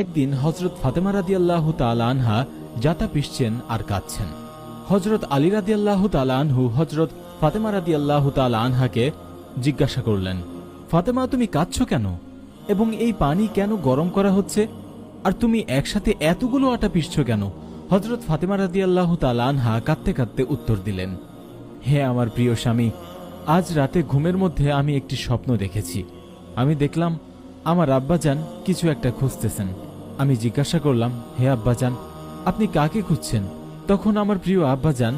একদিন হজরত ফাতেমা রাদিয়াল্লাহু তাআলা আনহা জাতা পিষছেন আর কাঁদছেন। হজরত আলী রাদিয়াল্লাহু তাআলা আনহু হজরত ফাতেমা রাদিয়াল্লাহু তাআলা আনহাকে জিজ্ঞাসা করলেন, ফাতেমা, তুমি কাঁদছ কেন এবং এই পানি কেন গরম করা হচ্ছে, আর তুমি একসাথে এতগুলো আটা পিষছ কেন? হজরত ফাতেমা রাদিয়াল্লাহু তাআলা আনহা কাঁদতে কাঁদতে উত্তর দিলেন, হে আমার প্রিয় স্বামী, আজ রাতে ঘুমের মধ্যে আমি একটি স্বপ্ন দেখেছি। আমি দেখলাম আমার আব্বাজান কিছু একটা খুঁজতেছেন। আমি জিজ্ঞাসা করলাম, হে আব্বাজান, আপনি কাকে খুঁজছেন? তখন আমার প্রিয় আব্বাজান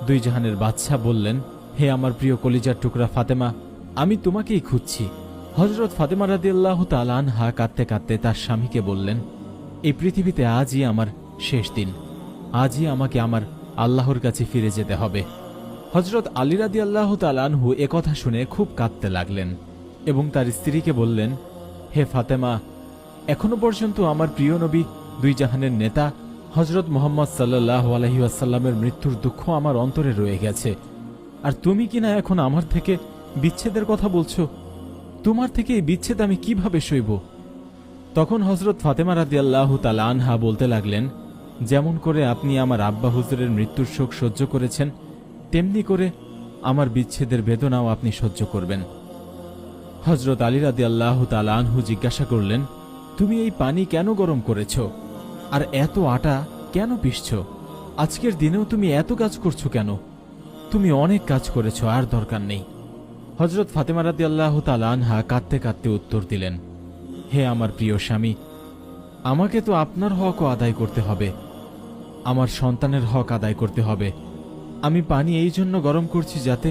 দুই জাহানের বাদশা বললেন, হে আমার প্রিয় কলিজার টুকরা ফাতেমা, আমি তোমাকেই খুঁজছি। হজরত ফাতেমা রাদিয়াল্লাহু তাআলা আনহা কাঁদতে কাঁদতে তার স্বামীকে বললেন, এই পৃথিবীতে আজই আমার শেষ দিন, আজই আমাকে আমার আল্লাহর কাছে ফিরে যেতে হবে। হজরত আলী রাদিয়াল্লাহু তাআলা আনহু একথা শুনে খুব কাঁদতে লাগলেন এবং তার স্ত্রীকে বললেন, হে ফাতেমা, এখনো পর্যন্ত আমার প্রিয় নবী দুই জাহানের নেতা হজরত মুহাম্মদ সাল্লাল্লাহু আলাইহি ওয়াসাল্লামের মৃত্যুর দুঃখ আমার অন্তরে রয়ে গেছে, আর তুমি কিনা এখন আমার থেকে বিচ্ছেদের কথা বলছো? তোমার থেকে এই বিচ্ছেদ আমি কিভাবে সইব? তখন হজরত ফাতেমা রাদিয়াল্লাহু তাআলা আনহা বলতে লাগলেন, যেমন করে আপনি আমার আব্বা হুজুরের মৃত্যুর শোক সহ্য করেছেন, তেমনি করে আমার বিচ্ছেদের বেদনাও আপনি সহ্য করবেন। হজরত আলী রাদিয়াল্লাহু তাআলা আনহু জিজ্ঞাসা করলেন, তুমি এই পানি কেন গরম করেছ, আর এত আটা কেন পিষছ? আজকের দিনেও তুমি এত কাজ করছো কেন? তুমি অনেক কাজ করেছ, আর দরকার নেই। হজরত ফাতেমা রাদিয়াল্লাহু তাআলা আনহা কাঁদতে কাঁদতে উত্তর দিলেন, হে আমার প্রিয় স্বামী, আমাকে তো আপনার হকও আদায় করতে হবে, আমার সন্তানের হক আদায় করতে হবে। আমি পানি এই জন্য গরম করছি যাতে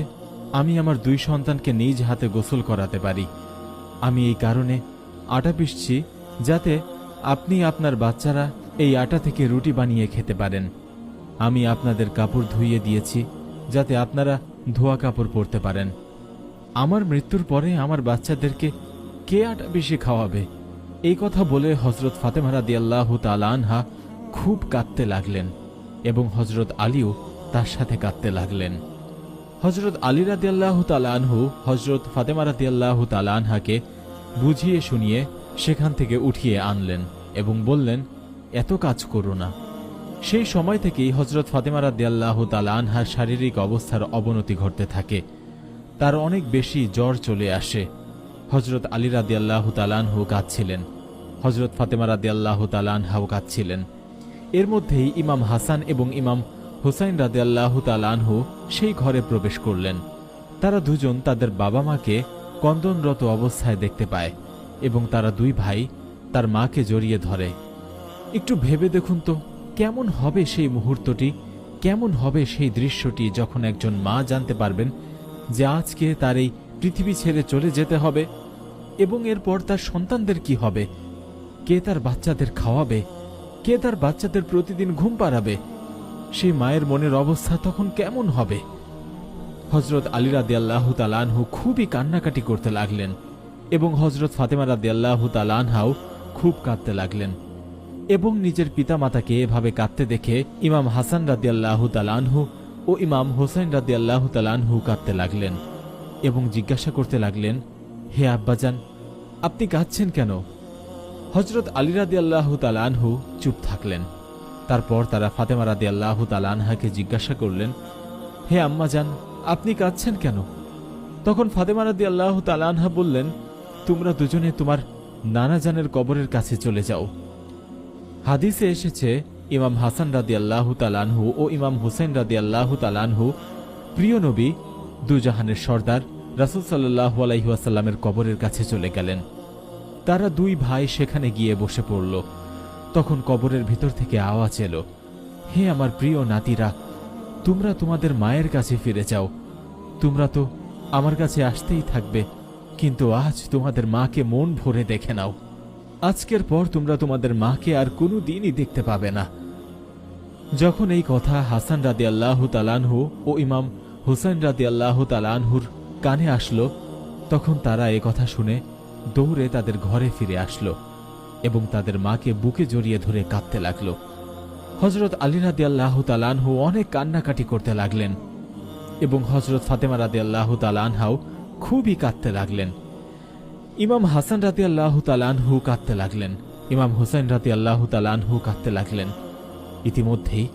আমি আমার দুই সন্তানকে নিজ হাতে গোসল করাতে পারি। আমি এই কারণে আটা পিষছি যাতে আপনি আপনার বাচ্চারা এই আটা থেকে রুটি বানিয়ে খেতে পারেন। আমি আপনাদের কাপড় ধুইয়ে দিয়েছি যাতে আপনারা ধোয়া কাপড় পরতে পারেন। আমার মৃত্যুর পরে আমার বাচ্চাদেরকে কে আটা পিষে খাওয়াবে? এই কথা বলে হজরত ফাতেমা রাদিয়াল্লাহু তাআলা আনহা খুব কাঁদতে লাগলেন এবং হজরত আলীও তার সাথে কাঁদতে লাগলেন। হজরত আলী রাদিয়াল্লাহু তাআলা আনহু হজরত ফাতেমা রাদিয়াল্লাহু তাআলা আনহাকে বুঝিয়ে শুনিয়ে সেখান থেকে উঠিয়ে আনলেন এবং বললেন, এত কাজ করো না। সেই সময় থেকেই হজরত ফাতেমা রাদিয়াল্লাহু তাআলা আনহার শারীরিক অবস্থার অবনতি ঘটতে থাকে। তার অনেক বেশি জ্বর চলে আসে। হজরত আলী রাদিয়াল্লাহু তাআলা আনহু কাঁদছিলেন, হজরত ফাতেমা রাদিয়াল্লাহু তাআলা আনহাও কাঁদছিলেন। এর মধ্যেই ইমাম হাসান এবং ইমাম হুসাইন রাদিয়াল্লাহু তাআলা আনহু সেই ঘরে প্রবেশ করলেন। তারা দুজন তাদের বাবা মাকে কন্দনরত অবস্থায় দেখতে পায় এবং তারা দুই ভাই তার মাকে জড়িয়ে ধরে। একটু ভেবে দেখুন তো, কেমন হবে সেই মুহূর্তটি, কেমন হবে সেই দৃশ্যটি যখন একজন মা জানতে পারবেন যে আজকে তার এই পৃথিবী ছেড়ে চলে যেতে হবে, এবং এরপর তার সন্তানদের কি হবে? কে তার বাচ্চাদের খাওয়াবে? কে তার বাচ্চাদের প্রতিদিন ঘুম পাড়াবে? সেই মায়ের মনের অবস্থা তখন কেমন হবে? হজরত আলী রাদিয়াল্লাহু তাআলা আনহু খুবই কান্নাকাটি করতে লাগলেন এবং হজরত ফাতেমা রাদিয়াল্লাহু তাআলা আনহাও খুব কাঁদতে লাগলেন এবং নিজের পিতামাতাকে এভাবে কাঁদতে দেখে ইমাম হাসান রাদিয়াল্লাহু তাআলা আনহু ও ইমাম হোসেন রাদিয়াল্লাহু তাআলা আনহু কাঁদতে লাগলেন এবং জিজ্ঞাসা করতে লাগলেন, হে আব্বাজান, আপনি কাঁদছেন কেন? হজরত আলী রাদিয়াল্লাহু তাআলা আনহু চুপ থাকলেন। তারপর তারা ফাতেমা রাদিয়াল্লাহু তাআলা আনহাকে জিজ্ঞাসা করলেন, হে আম্মাজান, আপনি কাঁদছেন কেন? তখন ফাতেমা রাদিয়াল্লাহু তাআলা আনহা বললেন, তোমরা দুজনে তোমার নানাজানের কবরের কাছে চলে যাও। হাদিসে এসেছে, ইমাম হাসান রাদিয়াল্লাহু তাআলা আনহু ও ইমাম হুসাইন রাদিয়াল্লাহু তাআলা আনহু প্রিয় নবী দুজাহানের সর্দার রাসূল সাল্লাল্লাহু আলাইহি ওয়াসাল্লামের কবরের কাছে চলে গেলেন। তারা দুই ভাই সেখানে গিয়ে বসে পড়ল। তখন কবরের ভিতর থেকে আওয়াজ এলো, হে আমার প্রিয় নাতিরা, তোমরা তোমাদের মায়ের কাছে ফিরে যাও। তোমরা তো আমার কাছে আসতেই থাকবে, কিন্তু আজ তোমাদের মাকে মন ভরে দেখে নাও। আজকের পর তোমরা তোমাদের মাকে আর কোনো দিনই দেখতে পাবে না। যখন এই কথা হাসান রাদিয়াল্লাহু তাআলা আনহু ও ইমাম হুসাইন রাদিয়াল্লাহু তাআলা আনহুর কানে আসলো, তখন তারা এ কথা শুনে দৌড়ে তাদের ঘরে ফিরে আসলো এবং তাদের মাকে বুকে জড়িয়ে ধরে কাঁদতে লাগলো। হজরত আলী রাদিয়াল্লাহু তাআলা আনহু অনেক কান্নাকাটি করতে লাগলেন এবং হজরত ফাতেমা রাদিয়াল্লাহু তাআলা আনহাও খুবই কাঁদতে লাগলেন। ইমাম হাসান রাদিয়াল্লাহু তাআলা আনহু কাঁদতে লাগলেন ইমাম হুসাইন রাদিয়াল্লাহু তাআলা আনহু কাঁদতে লাগলেন। ইতিমধ্যেই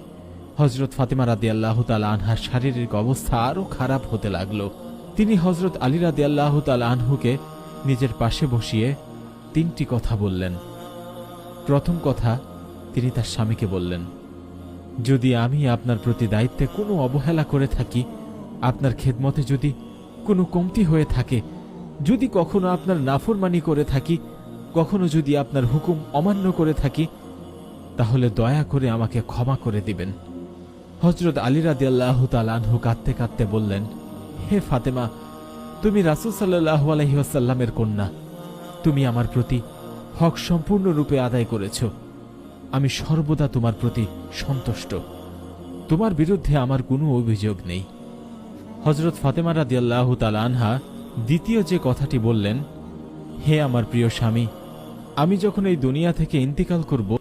হযরত ফাতেমা রাদিয়াল্লাহু তাআলা আনহার শারীরিক অবস্থা আরও খারাপ হতে লাগল। তিনি হযরত আলী রাদিয়াল্লাহু তাআলা আনহুকে নিজের পাশে বসিয়ে 3টি কথা বললেন। প্রথম কথা, তিনি তার স্বামীকে বললেন, যদি আমি আপনার প্রতি দায়িত্বে কোনো অবহেলা করে থাকি, আপনার খেদমতে যদি কোনো কমতি হয়ে থাকে, যদি কখনো আপনার নাফরমানি করে থাকি, কখনো যদি আপনার হুকুম অমান্য করে থাকি, তাহলে দয়া করে আমাকে ক্ষমা করে দিবেন। হযরত আলী রাদিয়াল্লাহু তাআলা আনহু কাঁদতে কাঁদতে বললেন, হে ফাতেমা, তুমি রাসূল সাল্লাল্লাহু আলাইহি ওয়াসাল্লামের কন্যা, তুমি আমার প্রতি হক সম্পূর্ণরূপে আদায় করেছ। আমি সর্বদা তোমার প্রতি সন্তুষ্ট। তোমার বিরুদ্ধে আমার কোনো অভিযোগ নেই। হযরত ফাতেমা রাদিয়াল্লাহু তাআলা আনহা দ্বিতীয় যে কথাটি বললেন, হে আমার প্রিয় স্বামী, আমি যখন এই দুনিয়া থেকে ইন্তিকাল করব